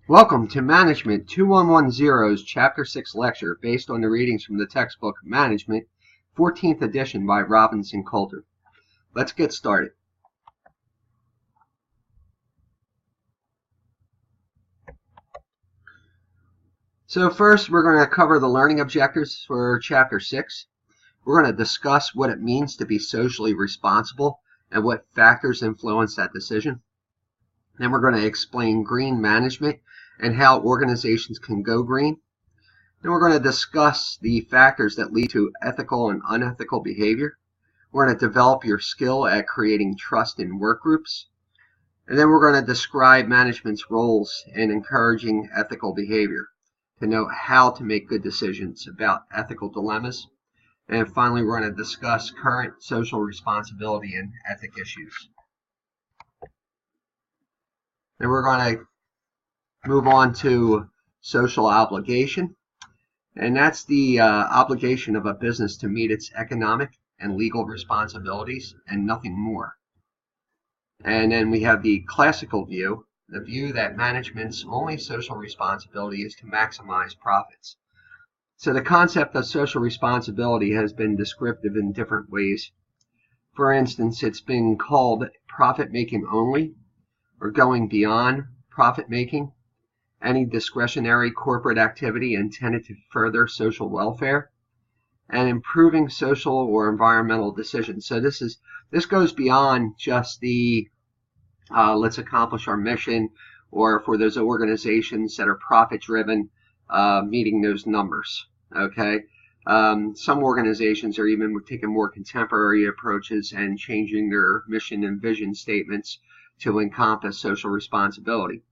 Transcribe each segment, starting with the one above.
Welcome to Management 2110's Chapter 6 lecture based on the readings from the textbook Management, 14th edition by Robbins and Coulter. Let's get started. So first, we're going to cover the learning objectives for Chapter 6. We're going to discuss what it means to be socially responsible and what factors influence that decision. Then we're going to explain green management and how organizations can go green. Then we're going to discuss the factors that lead to ethical and unethical behavior. We're going to develop your skill at creating trust in work groups. And then we're going to describe management's roles in encouraging ethical behavior to know how to make good decisions about ethical dilemmas. And finally, we're going to discuss current social responsibility and ethic issues. Then we're going to move on to social obligation, and that's the obligation of a business to meet its economic and legal responsibilities and nothing more. And then we have the classical view, the view that management's only social responsibility is to maximize profits. So the concept of social responsibility has been descriptive in different ways. For instance, it's been called profit making only, or going beyond profit making, any discretionary corporate activity intended to further social welfare, and improving social or environmental decisions. So this goes beyond just the let's accomplish our mission, or for those organizations that are profit driven, meeting those numbers. Okay, some organizations are even taking more contemporary approaches and changing their mission and vision statements to encompass social responsibility.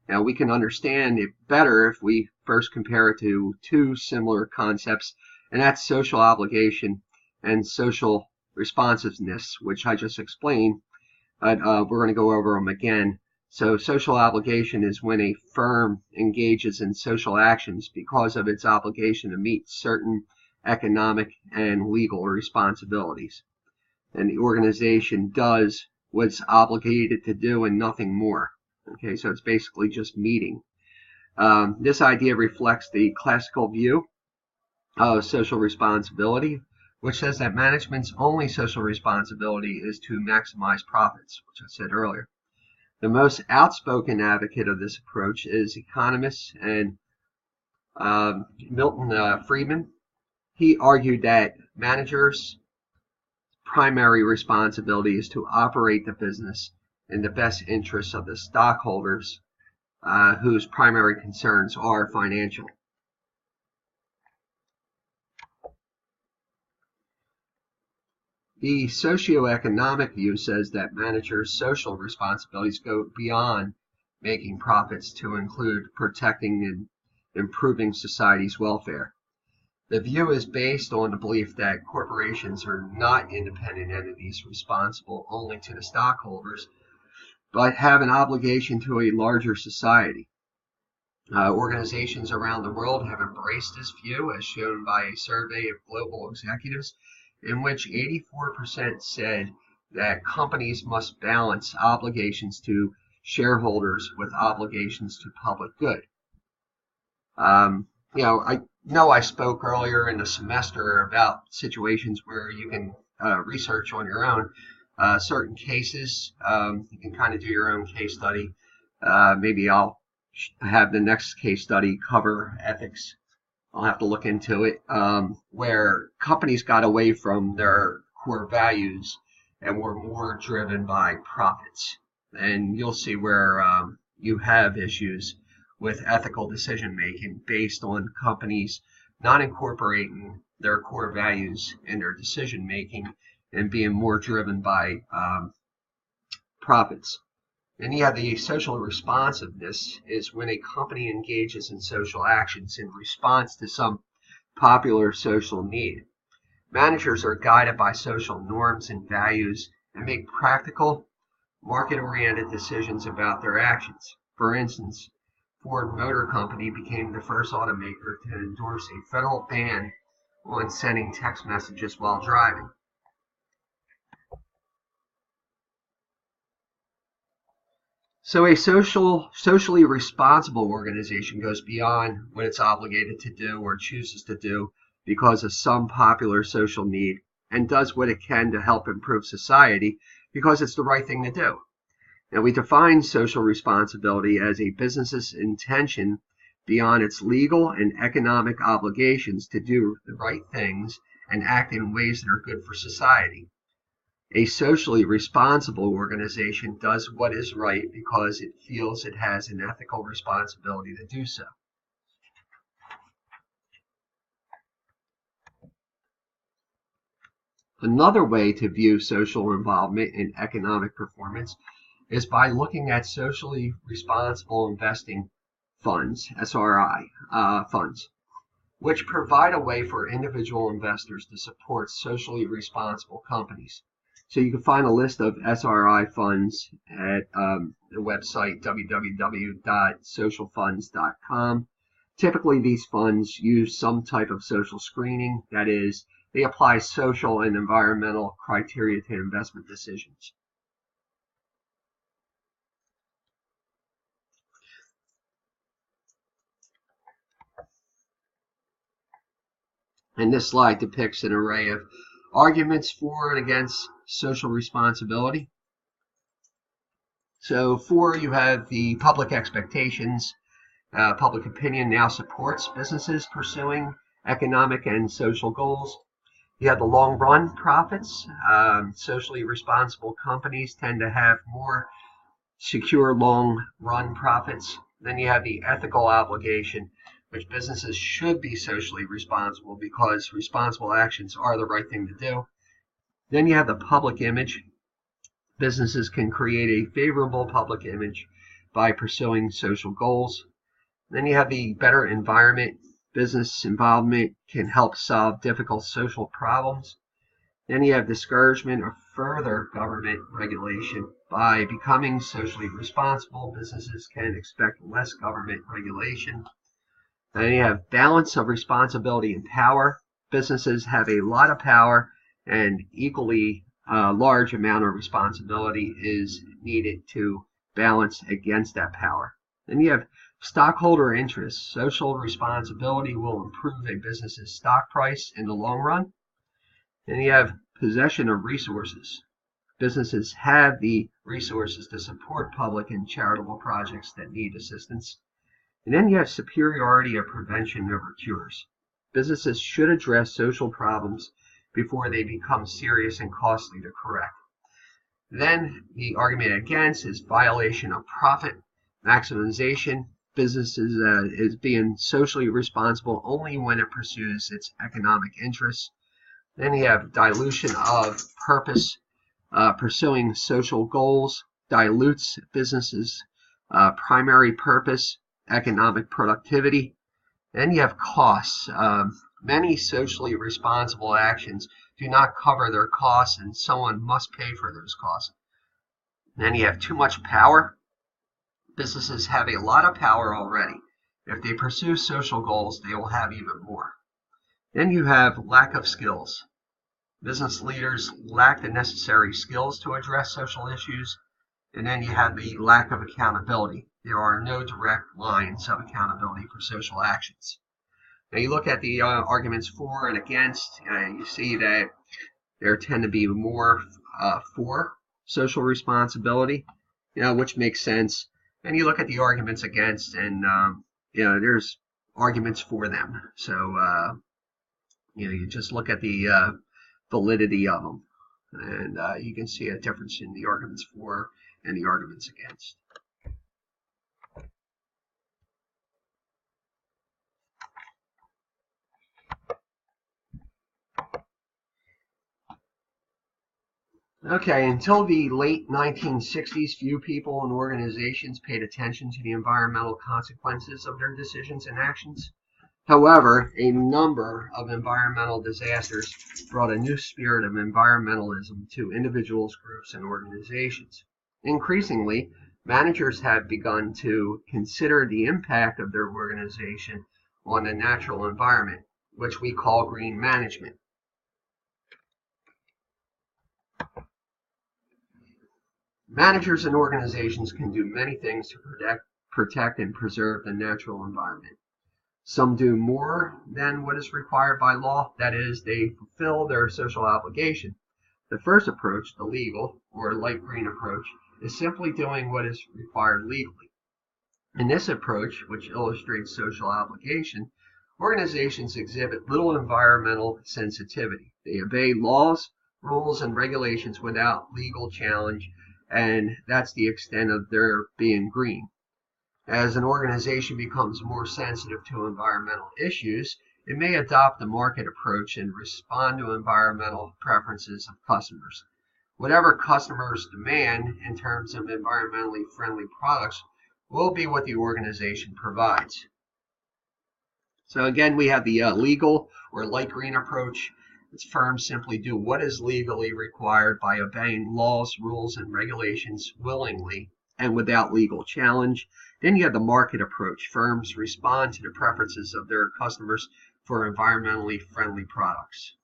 Now, we can understand it better if we first compare it to two similar concepts, and that's social obligation and social responsiveness, which I just explained, but we're going to go over them again. So social obligation is when a firm engages in social actions because of its obligation to meet certain economic and legal responsibilities. And the organization does what's obligated to do and nothing more. Okay, so it's basically just meeting. This idea reflects the classical view of social responsibility, which says that management's only social responsibility is to maximize profits, which I said earlier. The most outspoken advocate of this approach is economist and Milton Friedman. He argued that managers' primary responsibility is to operate the business in the best interests of the stockholders, whose primary concerns are financial. The socioeconomic view says that managers' social responsibilities go beyond making profits to include protecting and improving society's welfare. The view is based on the belief that corporations are not independent entities responsible only to the stockholders, but have an obligation to a larger society. Organizations around the world have embraced this view, as shown by a survey of global executives, in which 84% said that companies must balance obligations to shareholders with obligations to public good. I know I spoke earlier in the semester about situations where you can research on your own certain cases. You can kind of do your own case study. Maybe I'll have the next case study cover ethics. I'll have to look into it, where companies got away from their core values and were more driven by profits. And you'll see where you have issues with ethical decision making based on companies not incorporating their core values in their decision making and being more driven by profits. And you have the social responsiveness is when a company engages in social actions in response to some popular social need. Managers are guided by social norms and values and make practical, market-oriented decisions about their actions. For instance, Ford Motor Company became the first automaker to endorse a federal ban on sending text messages while driving. So a socially responsible organization goes beyond what it's obligated to do or chooses to do because of some popular social need and does what it can to help improve society because it's the right thing to do. Now, we define social responsibility as a business's intention beyond its legal and economic obligations to do the right things and act in ways that are good for society. A socially responsible organization does what is right because it feels it has an ethical responsibility to do so. Another way to view social involvement in economic performance is by looking at socially responsible investing funds, SRI funds, which provide a way for individual investors to support socially responsible companies. So you can find a list of SRI funds at the website www.socialfunds.com. Typically, these funds use some type of social screening. That is, they apply social and environmental criteria to investment decisions. And this slide depicts an array of arguments for and against social responsibility. So for, you have the public expectations. Public opinion now supports businesses pursuing economic and social goals. You have the long run profits. Socially responsible companies tend to have more secure long run profits. Then you have the ethical obligation, which businesses should be socially responsible because responsible actions are the right thing to do. Then you have the public image. Businesses can create a favorable public image by pursuing social goals. Then you have the better environment. Business involvement can help solve difficult social problems. Then you have discouragement of further government regulation. By becoming socially responsible, businesses can expect less government regulation. Then you have balance of responsibility and power. Businesses have a lot of power, and equally large amount of responsibility is needed to balance against that power. Then you have stockholder interest. Social responsibility will improve a business's stock price in the long run. Then you have possession of resources. Businesses have the resources to support public and charitable projects that need assistance. And then you have superiority of prevention over cures. Businesses should address social problems before they become serious and costly to correct. Then the argument against is violation of profit maximization. Businesses is being socially responsible only when it pursues its economic interests. Then you have dilution of purpose. Pursuing social goals dilutes businesses' primary purpose, economic productivity. Then you have costs. Many socially responsible actions do not cover their costs, and someone must pay for those costs. Then you have too much power. Businesses have a lot of power already. If they pursue social goals, they will have even more. Then you have lack of skills. Business leaders lack the necessary skills to address social issues. And then you have the lack of accountability. There are no direct lines of accountability for social actions. Now you look at the arguments for and against, you see that there tend to be more for social responsibility, which makes sense. And you look at the arguments against, and there's arguments for them. So you just look at the validity of them, and you can see a difference in the arguments for and the arguments against. Okay, until the late 1960s, few people and organizations paid attention to the environmental consequences of their decisions and actions. However, a number of environmental disasters brought a new spirit of environmentalism to individuals, groups, and organizations. Increasingly, managers have begun to consider the impact of their organization on the natural environment, which we call green management. Managers and organizations can do many things to protect and preserve the natural environment. Some do more than what is required by law, that is, they fulfill their social obligation. The first approach, the legal or light green approach, is simply doing what is required legally. In this approach, which illustrates social obligation, organizations exhibit little environmental sensitivity. They obey laws, rules, and regulations without legal challenge, and that's the extent of their being green. As an organization becomes more sensitive to environmental issues, it may adopt a market approach and respond to environmental preferences of customers. Whatever customers demand in terms of environmentally friendly products will be what the organization provides. So again, we have the legal or light green approach. Its firms simply do what is legally required by obeying laws, rules, and regulations willingly and without legal challenge. Then you have the market approach. Firms respond to the preferences of their customers for environmentally friendly products.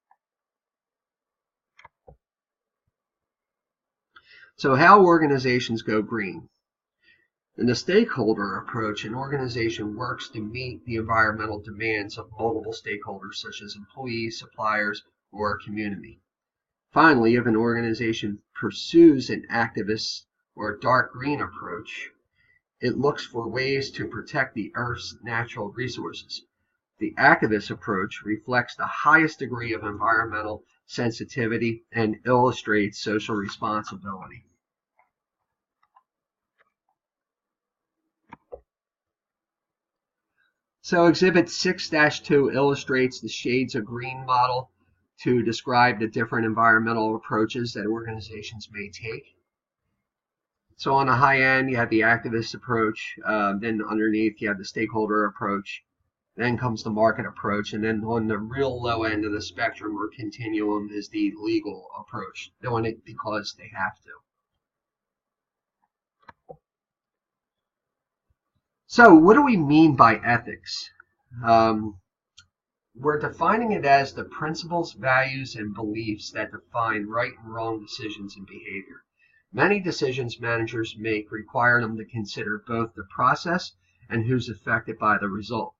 So how organizations go green? In the stakeholder approach, an organization works to meet the environmental demands of multiple stakeholders such as employees, suppliers, or community. Finally, if an organization pursues an activist or dark green approach, it looks for ways to protect the Earth's natural resources. The activist approach reflects the highest degree of environmental sensitivity and illustrates social responsibility. So Exhibit 6-2 illustrates the shades of green model to describe the different environmental approaches that organizations may take. So on the high end, you have the activist approach, then underneath you have the stakeholder approach, then comes the market approach, and then on the real low end of the spectrum or continuum is the legal approach, doing it because they have to. So what do we mean by ethics? We're defining it as the principles, values, and beliefs that define right and wrong decisions and behavior. Many decisions managers make require them to consider both the process and who's affected by the result.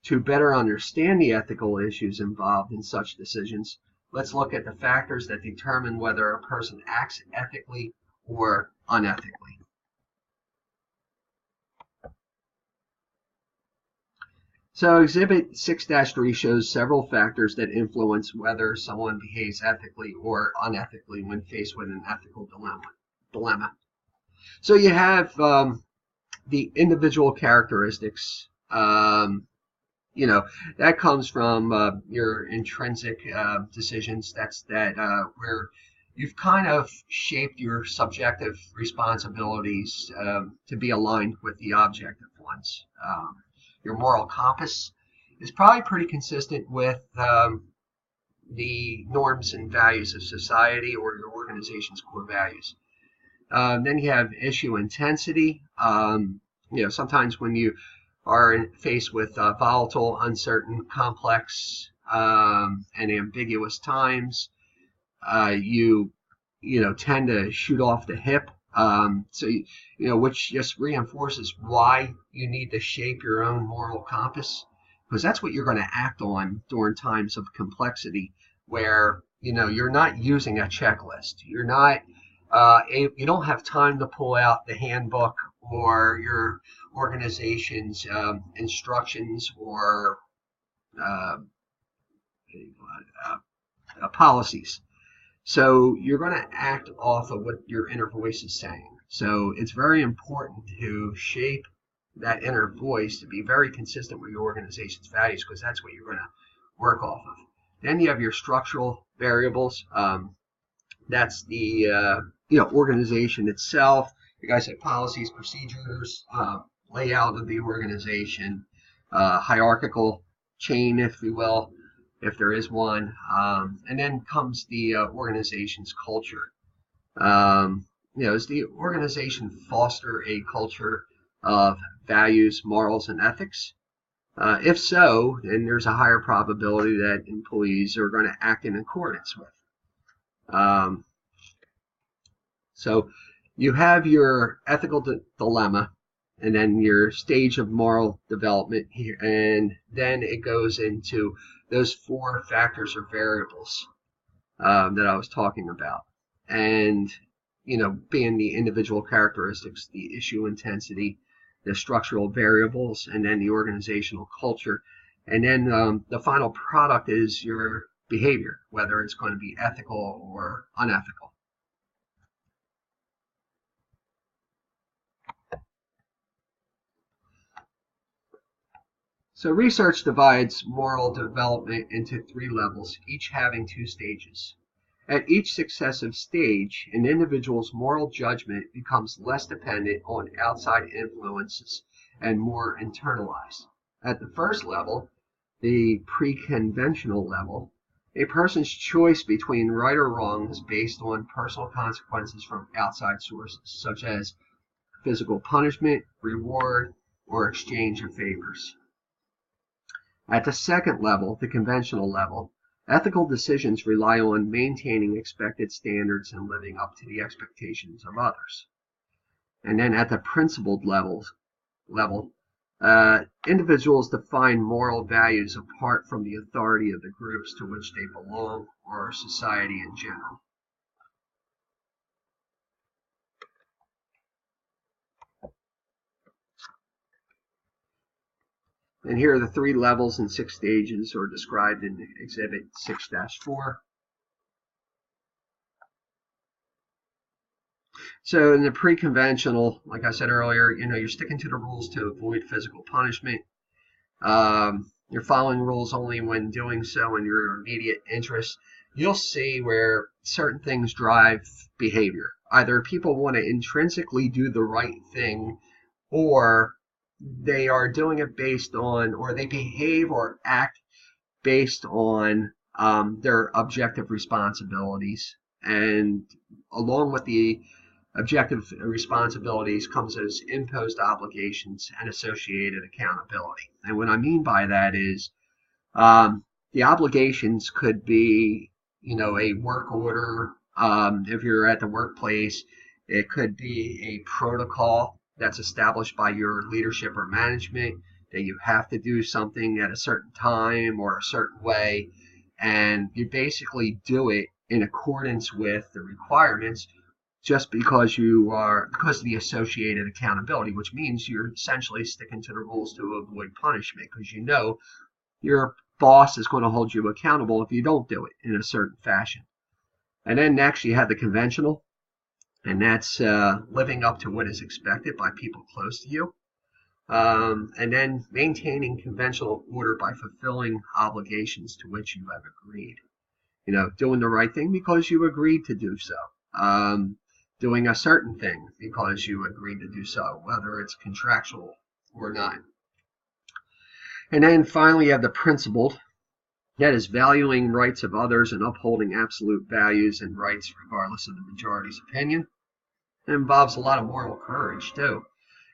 To better understand the ethical issues involved in such decisions, let's look at the factors that determine whether a person acts ethically or unethically. So Exhibit 6-3 shows several factors that influence whether someone behaves ethically or unethically when faced with an ethical dilemma. So you have the individual characteristics. That comes from your intrinsic decisions. That's where you've kind of shaped your subjective responsibilities to be aligned with the objective ones. Your moral compass is probably pretty consistent with the norms and values of society or your organization's core values. Then you have issue intensity. Sometimes when you are faced with volatile, uncertain, complex, and ambiguous times, you tend to shoot off the hip. Which just reinforces why you need to shape your own moral compass, because that's what you're going to act on during times of complexity where you're not using a checklist. You're not you don't have time to pull out the handbook or your organization's instructions or policies. So you're going to act off of what your inner voice is saying. So it's very important to shape that inner voice to be very consistent with your organization's values, because that's what you're going to work off of. Then you have your structural variables. That's the organization itself. You guys have policies, procedures, layout of the organization, hierarchical chain, if you will, if there is one, and then comes the organization's culture. Does the organization foster a culture of values, morals, and ethics? If so, then there's a higher probability that employees are going to act in accordance with. So You have your ethical dilemma, and then your stage of moral development here, and then it goes into those 4 factors or variables that I was talking about, and being the individual characteristics, the issue intensity, the structural variables, and then the organizational culture, and then the final product is your behavior, whether it's going to be ethical or unethical. So research divides moral development into 3 levels, each having 2 stages. At each successive stage, an individual's moral judgment becomes less dependent on outside influences and more internalized. At the first level, the pre-conventional level, a person's choice between right or wrong is based on personal consequences from outside sources, such as physical punishment, reward, or exchange of favors. At the second level, the conventional level, ethical decisions rely on maintaining expected standards and living up to the expectations of others. And then at the principled level, individuals define moral values apart from the authority of the groups to which they belong or society in general. And here are the 3 levels and 6 stages are described in Exhibit 6-4. So in the pre-conventional, like I said earlier, you're sticking to the rules to avoid physical punishment. You're following rules only when doing so in your immediate interest. You'll see where certain things drive behavior. Either people want to intrinsically do the right thing, or they are doing it based on, or they behave or act based on their objective responsibilities. And along with the objective responsibilities comes those imposed obligations and associated accountability. And what I mean by that is the obligations could be, a work order. If you're at the workplace, it could be a protocol that's established by your leadership or management that you have to do something at a certain time or a certain way, and you basically do it in accordance with the requirements just because of the associated accountability, which means you're essentially sticking to the rules to avoid punishment, because your boss is going to hold you accountable if you don't do it in a certain fashion. And then next you have the conventional, and that's living up to what is expected by people close to you. And then maintaining conventional order by fulfilling obligations to which you have agreed. Doing the right thing because you agreed to do so. Doing a certain thing because you agreed to do so, whether it's contractual or not. And then finally you have the principled. That is valuing rights of others and upholding absolute values and rights regardless of the majority's opinion. It involves a lot of moral courage too,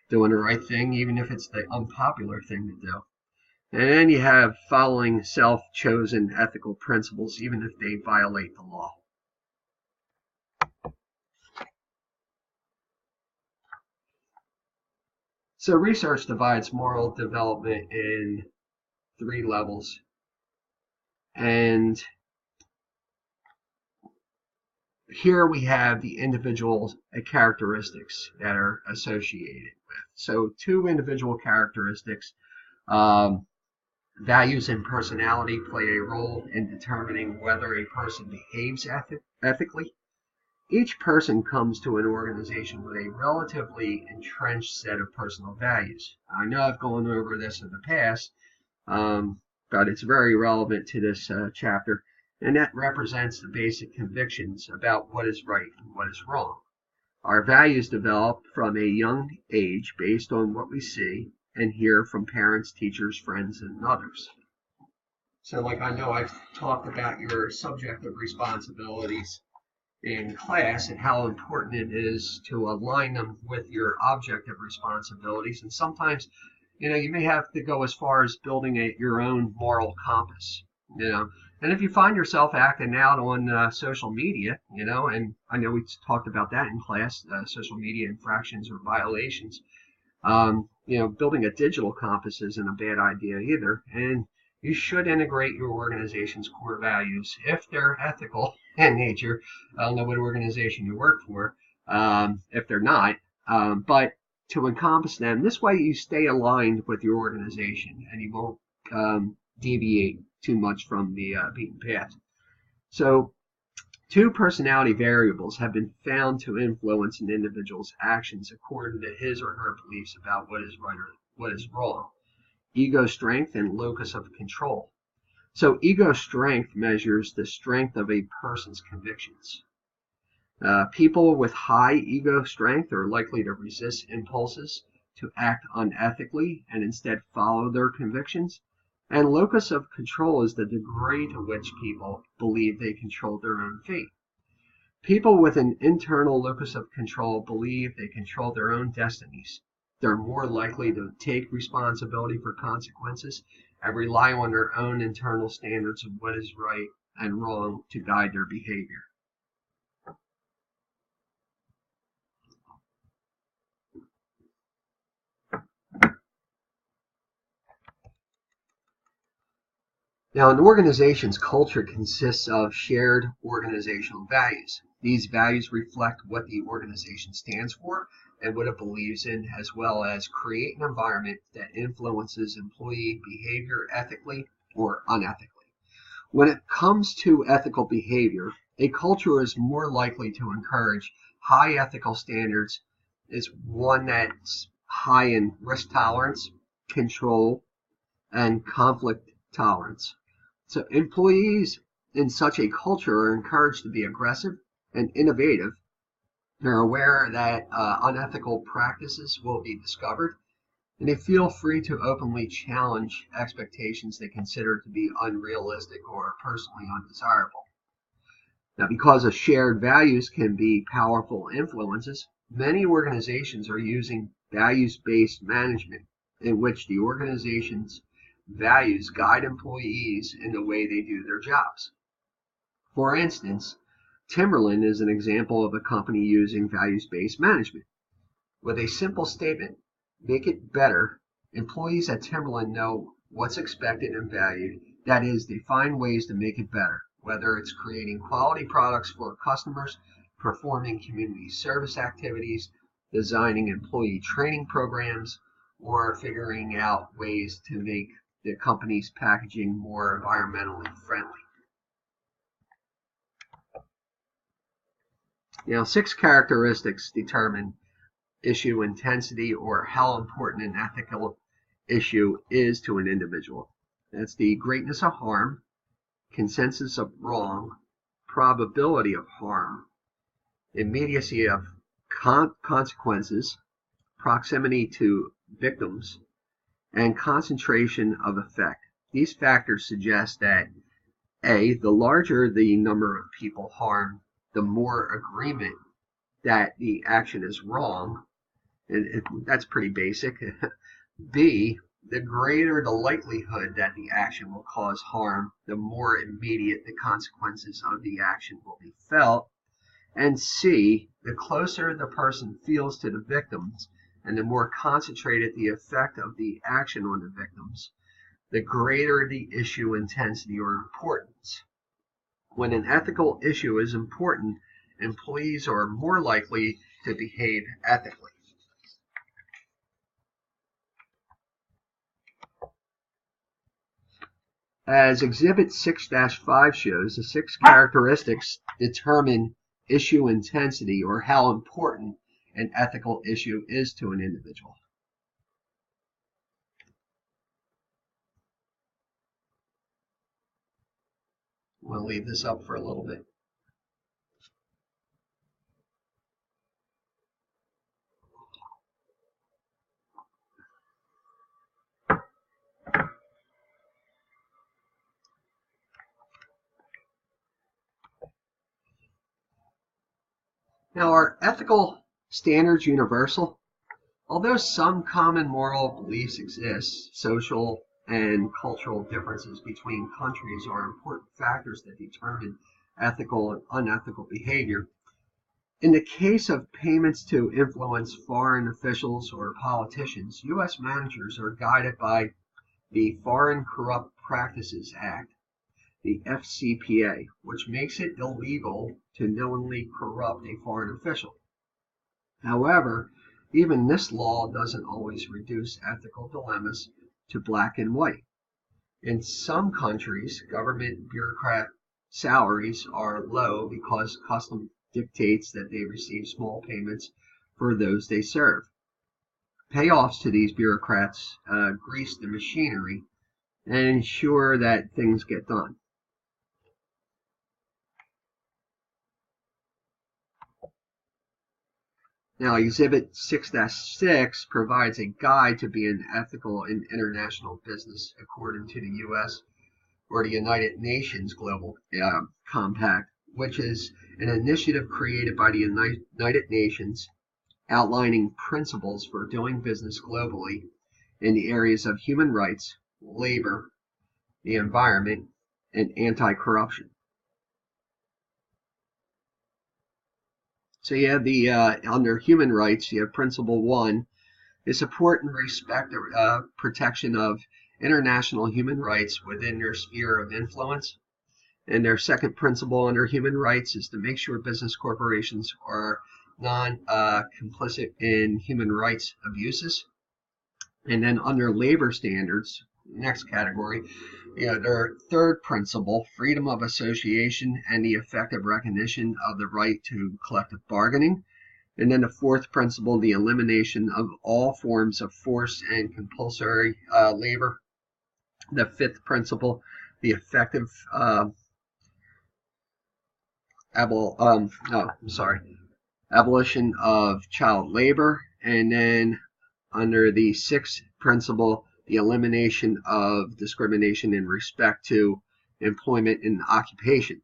doing the right thing even if it's the unpopular thing to do. And then you have following self-chosen ethical principles even if they violate the law. So research divides moral development in 3 levels. And here we have the individual characteristics that are associated with. So 2 individual characteristics, values and personality, play a role in determining whether a person behaves ethically. Each person comes to an organization with a relatively entrenched set of personal values. I know I've gone over this in the past, but it's very relevant to this chapter, and that represents the basic convictions about what is right and what is wrong. Our values develop from a young age based on what we see and hear from parents, teachers, friends, and others. So like I know I've talked about your subjective responsibilities in class and how important it is to align them with your objective responsibilities. And sometimes, you may have to go as far as building your own moral compass. And if you find yourself acting out on social media, you know, and I know we talked about that in class, social media infractions or violations, you know, building a digital compass isn't a bad idea either. And you should integrate your organization's core values if they're ethical in nature. I don't know what organization you work for, if they're not, but to encompass them. This way you stay aligned with your organization and you won't deviate too much from the beaten path. So 2 personality variables have been found to influence an individual's actions according to his or her beliefs about what is right or what is wrong: ego strength and locus of control. So ego strength measures the strength of a person's convictions. People with high ego strength are likely to resist impulses to act unethically and instead follow their convictions. And locus of control is the degree to which people believe they control their own fate. People with an internal locus of control believe they control their own destinies. They're more likely to take responsibility for consequences and rely on their own internal standards of what is right and wrong to guide their behavior. Now, an organization's culture consists of shared organizational values. These values reflect what the organization stands for and what it believes in, as well as create an environment that influences employee behavior ethically or unethically. When it comes to ethical behavior, a culture is more likely to encourage high ethical standards, is one that's high in risk tolerance, control, and conflict tolerance. So employees in such a culture are encouraged to be aggressive and innovative. They're aware that unethical practices will be discovered, and they feel free to openly challenge expectations they consider to be unrealistic or personally undesirable. Now, because of shared values can be powerful influences, many organizations are using values-based management in which the organization's values guide employees in the way they do their jobs. For instance, Timberland is an example of a company using values-based management. With a simple statement, "Make it better," employees at Timberland know what's expected and valued. That is, they find ways to make it better, whether it's creating quality products for customers, performing community service activities, designing employee training programs, or figuring out ways to make the company's packaging more environmentally friendly. Now, 6 characteristics determine issue intensity or how important an ethical issue is to an individual. That's the greatness of harm, consensus of wrong, probability of harm, immediacy of consequences, proximity to victims, and concentration of effect. These factors suggest that A, the larger the number of people harmed, the more agreement that the action is wrong, and that's pretty basic. B, the greater the likelihood that the action will cause harm, the more immediate the consequences of the action will be felt. And C, the closer the person feels to the victims and the more concentrated the effect of the action on the victims, the greater the issue intensity or importance. When an ethical issue is important, employees are more likely to behave ethically. As Exhibit 6-5 shows, the 6 characteristics determine issue intensity or how important an ethical issue is to an individual. We'll leave this up for a little bit. Now, are ethical standards universal? Although some common moral beliefs exist, social and cultural differences between countries are important factors that determine ethical and unethical behavior. In the case of payments to influence foreign officials or politicians, U.S. managers are guided by the Foreign Corrupt Practices Act, the FCPA, which makes it illegal to knowingly corrupt a foreign official. However, even this law doesn't always reduce ethical dilemmas to black and white. In some countries, government bureaucrat salaries are low because custom dictates that they receive small payments for those they serve. Payoffs to these bureaucrats grease the machinery and ensure that things get done. Now, Exhibit 6-6 provides a guide to being ethical in international business according to the U.S. or the United Nations Global Compact, which is an initiative created by the United Nations outlining principles for doing business globally in the areas of human rights, labor, the environment, and anti-corruption. So you have the under human rights, you have Principle 1 is support and respect the protection of international human rights within their sphere of influence. And their second principle under human rights is to make sure business corporations are non-complicit in human rights abuses. And then under labor standards, next category, their third principle, freedom of association and the effective recognition of the right to collective bargaining. And then the fourth principle, the elimination of all forms of forced and compulsory labor. The fifth principle, the effective abolition of child labor. And then under the sixth principle, the elimination of discrimination in respect to employment and occupation.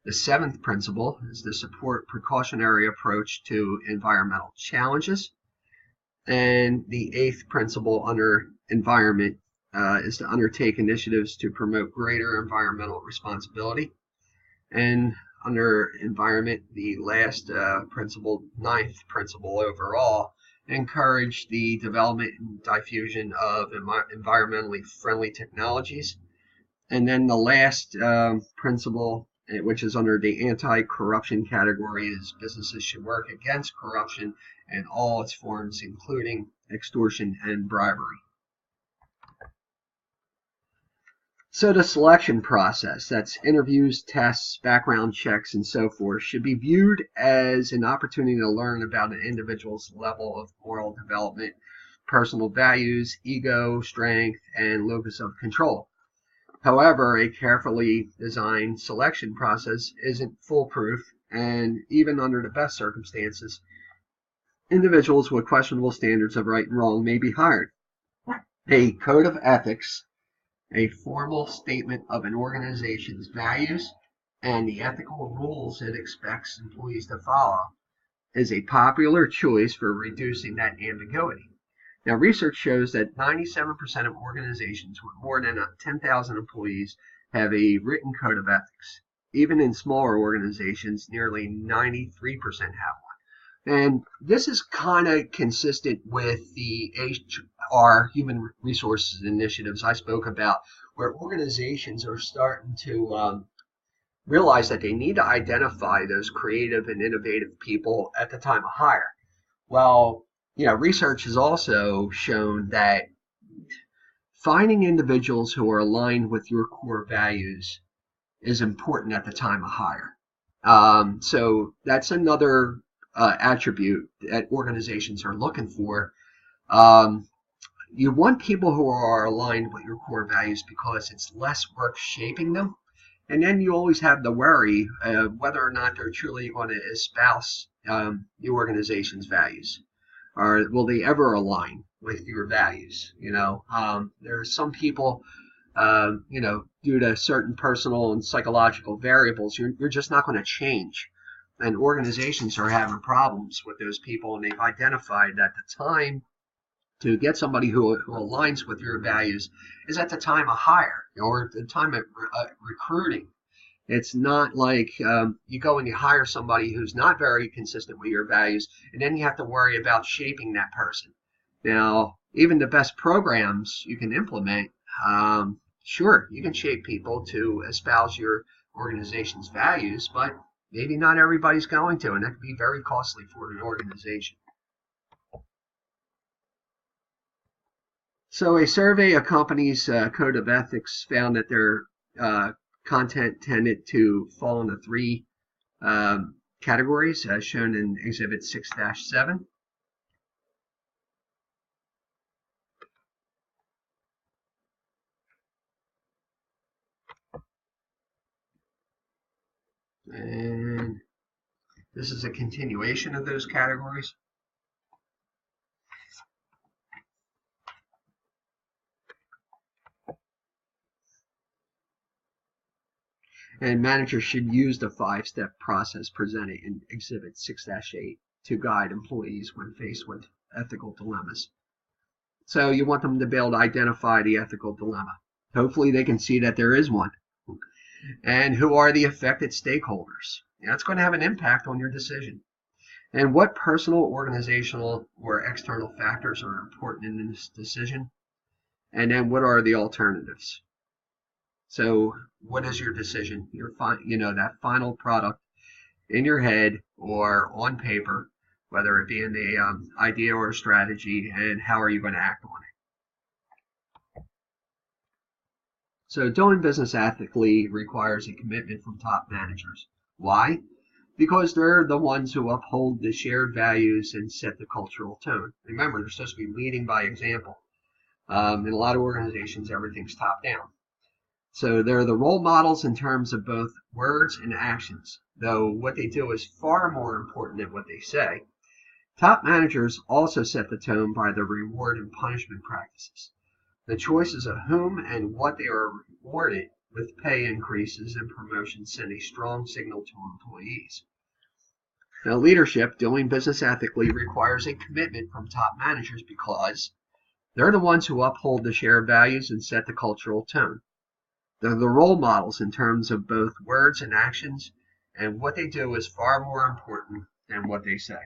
The seventh principle is the support precautionary approach to environmental challenges. And the eighth principle under environment is to undertake initiatives to promote greater environmental responsibility. And under environment, the last principle, ninth principle overall, encourage the development and diffusion of environmentally friendly technologies. And then the last principle, which is under the anti-corruption category, is businesses should work against corruption in all its forms, including extortion and bribery. So the selection process, that's interviews, tests, background checks, and so forth, should be viewed as an opportunity to learn about an individual's level of moral development, personal values, ego, strength, and locus of control. However, a carefully designed selection process isn't foolproof, and even under the best circumstances, individuals with questionable standards of right and wrong may be hired. A code of ethics, a formal statement of an organization's values and the ethical rules it expects employees to follow, is a popular choice for reducing that ambiguity. Now, research shows that 97% of organizations with more than 10,000 employees have a written code of ethics. Even in smaller organizations, nearly 93% have one. And this is kind of consistent with the HR, human resources initiatives I spoke about, where organizations are starting to realize that they need to identify those creative and innovative people at the time of hire. Well, research has also shown that finding individuals who are aligned with your core values is important at the time of hire. So that's another attribute that organizations are looking for. You want people who are aligned with your core values because it's less work shaping them. And then you always have the worry of whether or not they're truly going to espouse the organization's values. Or will they ever align with your values? There are some people, due to certain personal and psychological variables, you're just not going to change. And organizations are having problems with those people, and they've identified that the time to get somebody who aligns with your values is at the time of hire or the time of recruiting. It's not like you go and you hire somebody who's not very consistent with your values, and then you have to worry about shaping that person. Now, even the best programs you can implement, sure, you can shape people to espouse your organization's values, but maybe not everybody's going to, and that can be very costly for an organization. So a survey of companies' code of ethics found that their content tended to fall into three categories, as shown in Exhibit 6-7. And this is a continuation of those categories. And managers should use the 5-step process presented in Exhibit 6-8 to guide employees when faced with ethical dilemmas. So you want them to be able to identify the ethical dilemma. Hopefully they can see that there is one. And who are the affected stakeholders? That's going to have an impact on your decision. And what personal, organizational, or external factors are important in this decision? And then what are the alternatives? So what is your decision? That final product in your head or on paper, whether it be in the idea or strategy, and how are you going to act on it? So doing business ethically requires a commitment from top managers. Why? Because they're the ones who uphold the shared values and set the cultural tone. Remember, they're supposed to be leading by example. In a lot of organizations, everything's top down. So they're the role models in terms of both words and actions, though what they do is far more important than what they say. Top managers also set the tone by their reward and punishment practices. The choices of whom and what they are rewarded with pay increases and promotions send a strong signal to employees. Now, leadership, doing business ethically, requires a commitment from top managers because they're the ones who uphold the shared values and set the cultural tone. They're the role models in terms of both words and actions, and what they do is far more important than what they say.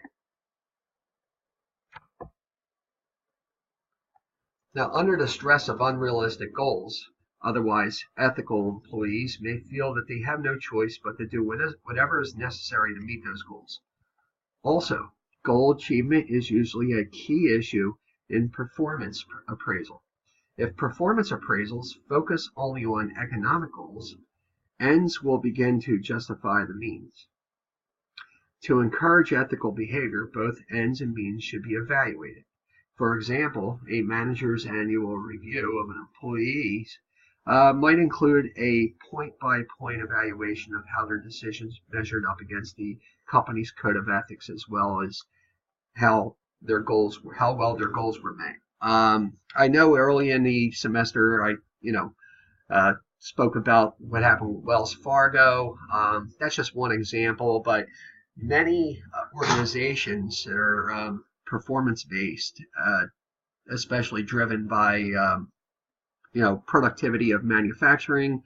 Now, under the stress of unrealistic goals, otherwise ethical employees may feel that they have no choice but to do whatever is necessary to meet those goals. Also, goal achievement is usually a key issue in performance appraisal. If performance appraisals focus only on economic goals, ends will begin to justify the means. To encourage ethical behavior, both ends and means should be evaluated. For example, a manager's annual review of an employee might include a point-by-point evaluation of how their decisions measured up against the company's code of ethics, as well as how well their goals were met. I know early in the semester I spoke about what happened with Wells Fargo. That's just one example, but many organizations that are performance-based, especially driven by productivity of manufacturing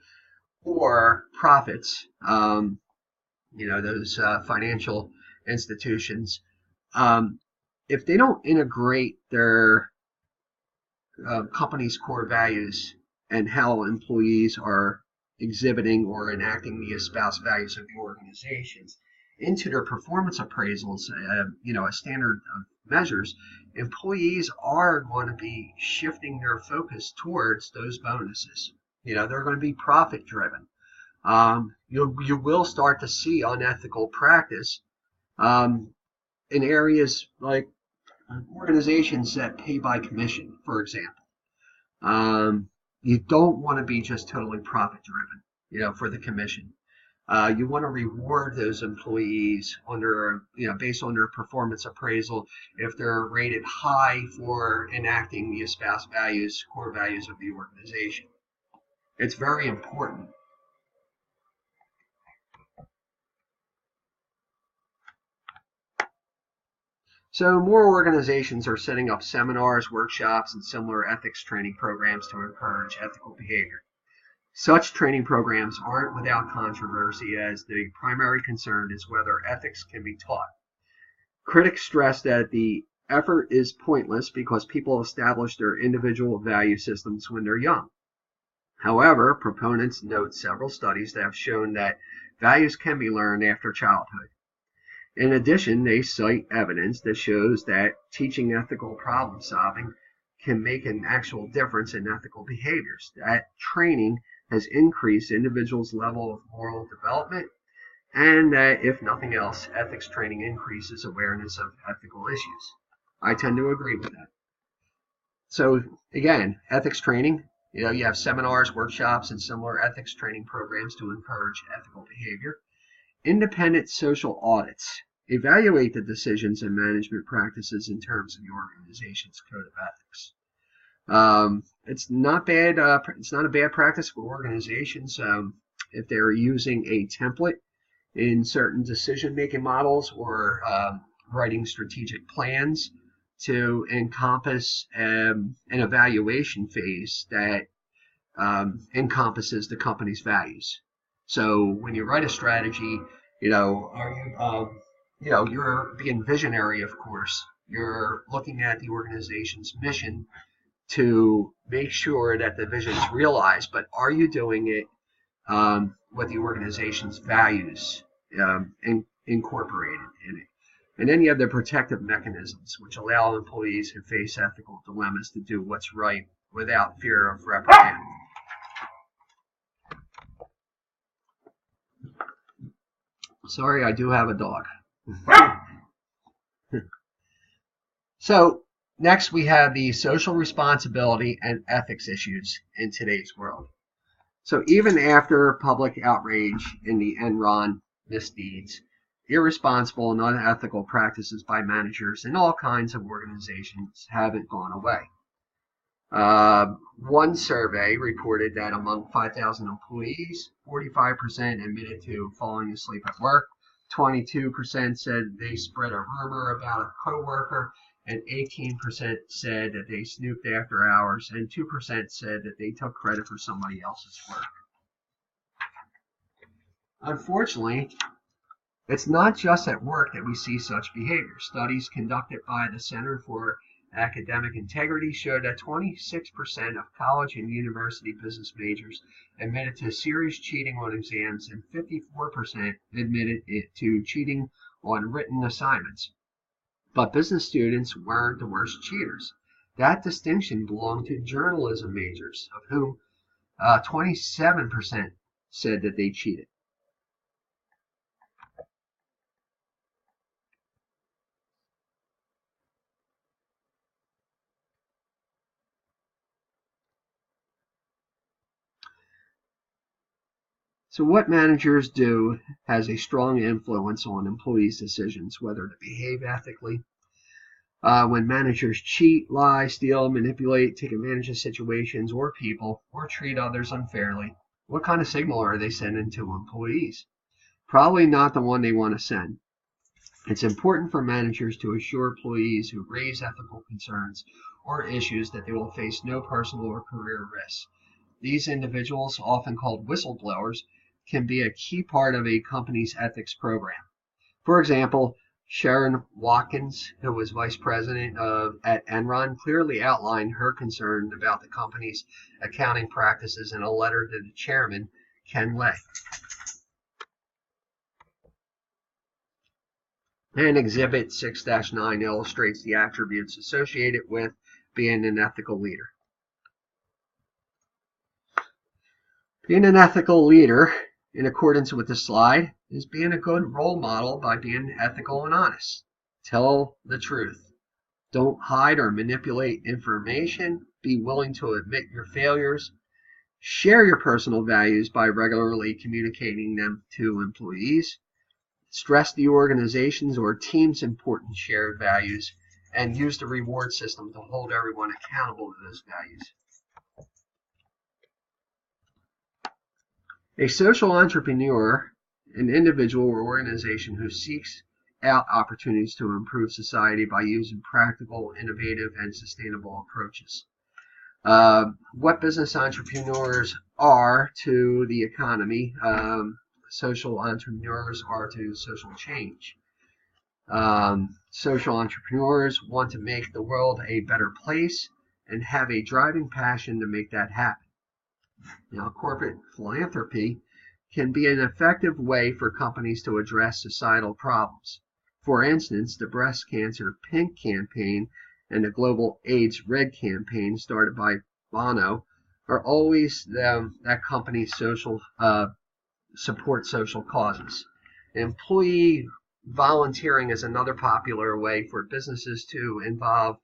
or profits, those financial institutions, if they don't integrate their company's core values and how employees are exhibiting or enacting the espoused values of the organizations into their performance appraisals, a standard of measures, employees are going to be shifting their focus towards those bonuses. They're going to be profit driven. You will start to see unethical practice in areas like organizations that pay by commission, for example. You don't want to be just totally profit driven, for the commission. You want to reward those employees based on their performance appraisal if they're rated high for enacting the espoused values, core values of the organization. It's very important. So more organizations are setting up seminars, workshops, and similar ethics training programs to encourage ethical behavior. Such training programs aren't without controversy, as the primary concern is whether ethics can be taught. Critics stress that the effort is pointless because people establish their individual value systems when they're young. However, proponents note several studies that have shown that values can be learned after childhood. In addition, they cite evidence that shows that teaching ethical problem solving can make an actual difference in ethical behaviors. That training has increased individuals' level of moral development, and that, if nothing else, ethics training increases awareness of ethical issues. I tend to agree with that. So again, ethics training, you have seminars, workshops, and similar ethics training programs to encourage ethical behavior. Independent social audits evaluate the decisions and management practices in terms of the organization's code of ethics. It's not bad. It's not a bad practice for organizations if they're using a template in certain decision-making models or writing strategic plans to encompass an evaluation phase that encompasses the company's values. So when you write a strategy, you're being visionary, of course. You're looking at the organization's mission to make sure that the vision is realized, but are you doing it with the organization's values incorporated in it? And then you have the protective mechanisms, which allow employees who face ethical dilemmas to do what's right without fear of reprimand. Sorry, I do have a dog. So next we have the social responsibility and ethics issues in today's world. So even after public outrage in the Enron misdeeds, irresponsible and unethical practices by managers in all kinds of organizations haven't gone away. One survey reported that among 5,000 employees, 45% admitted to falling asleep at work, 22% said they spread a rumor about a coworker, and 18% said that they snooped after hours, and 2% said that they took credit for somebody else's work. Unfortunately, it's not just at work that we see such behavior. Studies conducted by the Center for Academic Integrity showed that 26% of college and university business majors admitted to serious cheating on exams, and 54% admitted to cheating on written assignments. But business students weren't the worst cheaters. That distinction belonged to journalism majors, of whom 27% said that they cheated. So what managers do has a strong influence on employees' decisions, whether to behave ethically. When managers cheat, lie, steal, manipulate, take advantage of situations or people, or treat others unfairly, what kind of signal are they sending to employees? Probably not the one they want to send. It's important for managers to assure employees who raise ethical concerns or issues that they will face no personal or career risks. These individuals, often called whistleblowers, can be a key part of a company's ethics program. For example, Sharon Watkins, who was vice president at Enron, clearly outlined her concern about the company's accounting practices in a letter to the chairman, Ken Lay. And Exhibit 6-9 illustrates the attributes associated with being an ethical leader. Being an ethical leader, in accordance with the slide, is being a good role model by being ethical and honest. Tell the truth. Don't hide or manipulate information. Be willing to admit your failures. Share your personal values by regularly communicating them to employees. Stress the organization's or team's important shared values, and use the reward system to hold everyone accountable to those values. A social entrepreneur, an individual or organization who seeks out opportunities to improve society by using practical, innovative, and sustainable approaches. What business entrepreneurs are to the economy, social entrepreneurs are to social change. Social entrepreneurs want to make the world a better place and have a driving passion to make that happen. Now, corporate philanthropy can be an effective way for companies to address societal problems. For instance, the breast cancer pink campaign and the global AIDS red campaign started by Bono are always that company's social support social causes. Employee volunteering is another popular way for businesses to involve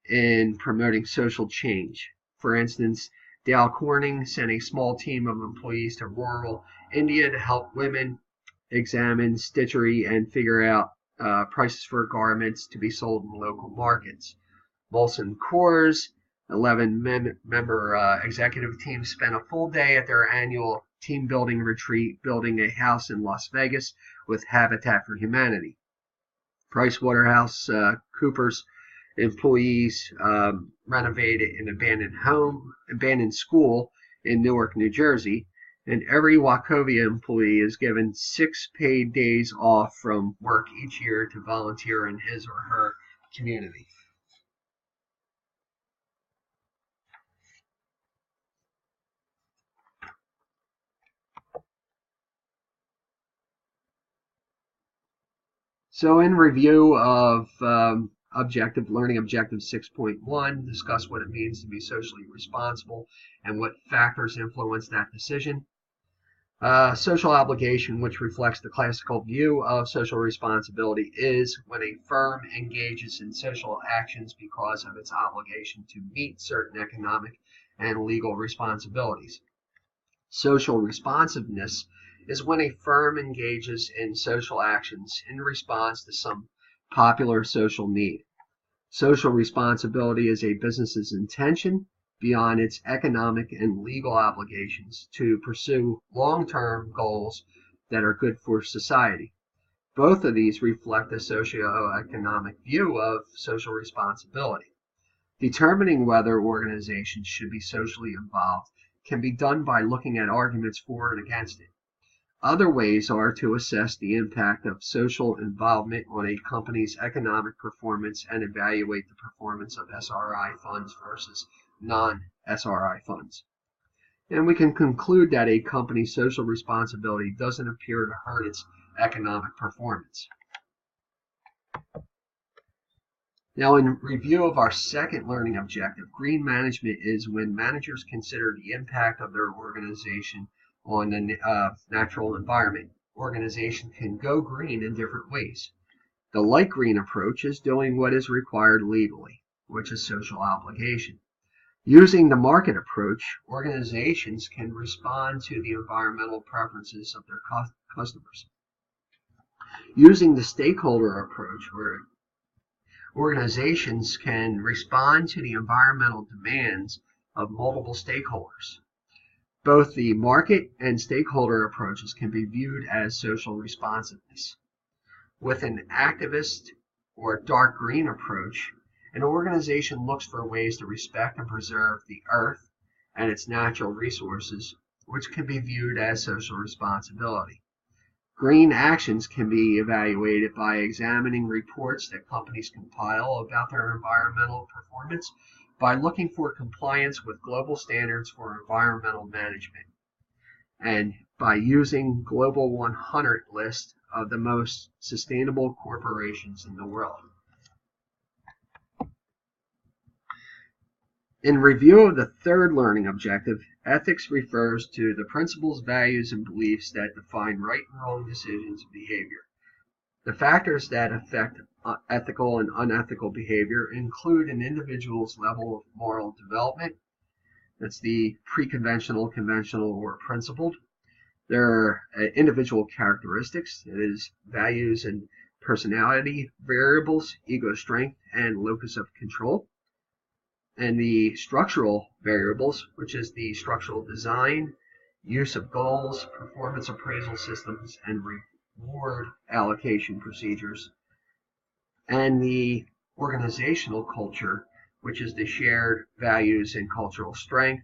in promoting social change. For instance, Dow Corning sent a small team of employees to rural India to help women examine stitchery and figure out prices for garments to be sold in local markets. Molson Coors 11-member executive team spent a full day at their annual team building retreat building a house in Las Vegas with Habitat for Humanity. PricewaterhouseCoopers employees renovated an abandoned school in Newark, New Jersey, and every Wachovia employee is given 6 paid days off from work each year to volunteer in his or her community. So in review of Learning Objective 6.1, discuss what it means to be socially responsible and what factors influence that decision. Social obligation, which reflects the classical view of social responsibility, is when a firm engages in social actions because of its obligation to meet certain economic and legal responsibilities. Social responsiveness is when a firm engages in social actions in response to some popular social need. Social responsibility is a business's intention beyond its economic and legal obligations to pursue long-term goals that are good for society. Both of these reflect a socio-economic view of social responsibility. Determining whether organizations should be socially involved can be done by looking at arguments for and against it. Other ways are to assess the impact of social involvement on a company's economic performance and evaluate the performance of SRI funds versus non-SRI funds. And we can conclude that a company's social responsibility doesn't appear to hurt its economic performance. Now, in review of our second learning objective, green management is when managers consider the impact of their organization on the natural environment. Organization can go green in different ways. The light green approach is doing what is required legally, which is social obligation. Using the market approach, organizations can respond to the environmental preferences of their customers. Using the stakeholder approach, where organizations can respond to the environmental demands of multiple stakeholders. Both the market and stakeholder approaches can be viewed as social responsiveness. With an activist or dark green approach, an organization looks for ways to respect and preserve the earth and its natural resources, which can be viewed as social responsibility. Green actions can be evaluated by examining reports that companies compile about their environmental performance by looking for compliance with global standards for environmental management, and by using Global 100 list of the most sustainable corporations in the world. In review of the third learning objective, ethics refers to the principles, values, and beliefs that define right and wrong decisions and behavior. The factors that affect ethical and unethical behavior include an individual's level of moral development. That's the pre-conventional, conventional, or principled. There are individual characteristics, that is, values and personality variables, ego strength, and locus of control. And the structural variables, which is the structural design, use of goals, performance appraisal systems, and reward allocation procedures, and the organizational culture, which is the shared values and cultural strength,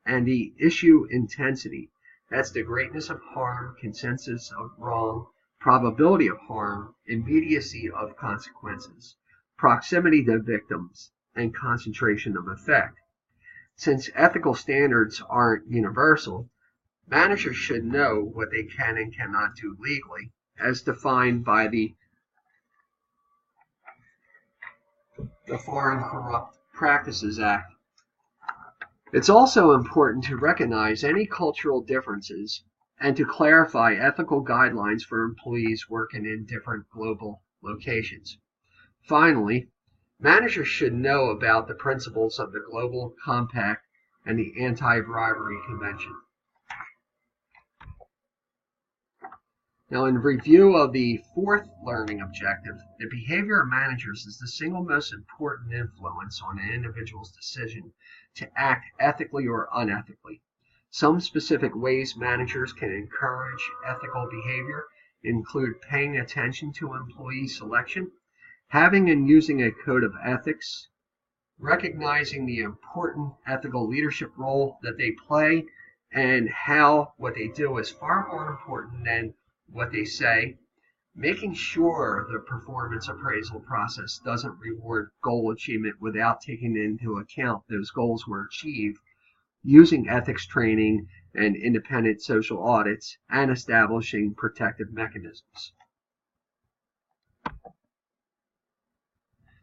and the issue intensity. That's the greatness of harm, consensus of wrong, probability of harm, immediacy of consequences, proximity to victims, and concentration of effect. Since ethical standards aren't universal, managers should know what they can and cannot do legally, as defined by the Foreign Corrupt Practices Act. It's also important to recognize any cultural differences and to clarify ethical guidelines for employees working in different global locations. Finally, managers should know about the principles of the Global Compact and the Anti-Bribery Convention. Now, in review of the fourth learning objective, the behavior of managers is the single most important influence on an individual's decision to act ethically or unethically. Some specific ways managers can encourage ethical behavior include paying attention to employee selection, having and using a code of ethics, recognizing the important ethical leadership role that they play, and how what they do is far more important than what they say, making sure the performance appraisal process doesn't reward goal achievement without taking into account those goals were achieved, using ethics training and independent social audits, and establishing protective mechanisms.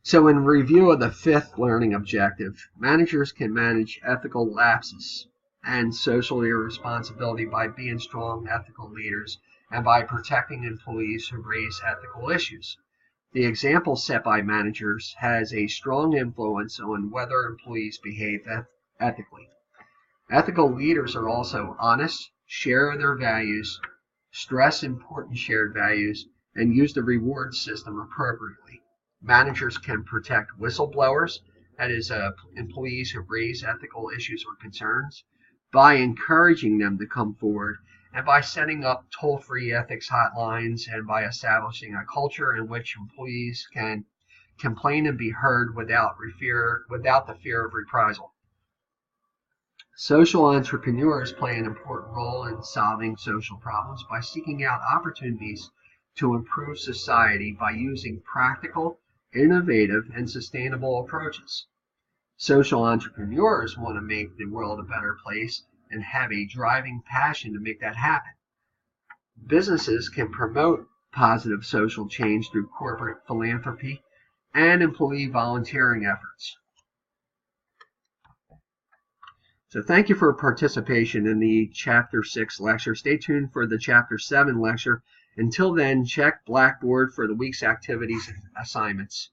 So in review of the fifth learning objective, managers can manage ethical lapses and social irresponsibility by being strong ethical leaders and by protecting employees who raise ethical issues. The example set by managers has a strong influence on whether employees behave ethically. Ethical leaders are also honest, share their values, stress important shared values, and use the reward system appropriately. Managers can protect whistleblowers, that is, employees who raise ethical issues or concerns, by encouraging them to come forward, and by setting up toll-free ethics hotlines, and by establishing a culture in which employees can complain and be heard without the fear of reprisal. Social entrepreneurs play an important role in solving social problems by seeking out opportunities to improve society by using practical, innovative, and sustainable approaches. Social entrepreneurs want to make the world a better place and have a driving passion to make that happen. Businesses can promote positive social change through corporate philanthropy and employee volunteering efforts. So thank you for participation in the Chapter 6 lecture. Stay tuned for the Chapter 7 lecture. Until then, check Blackboard for the week's activities and assignments.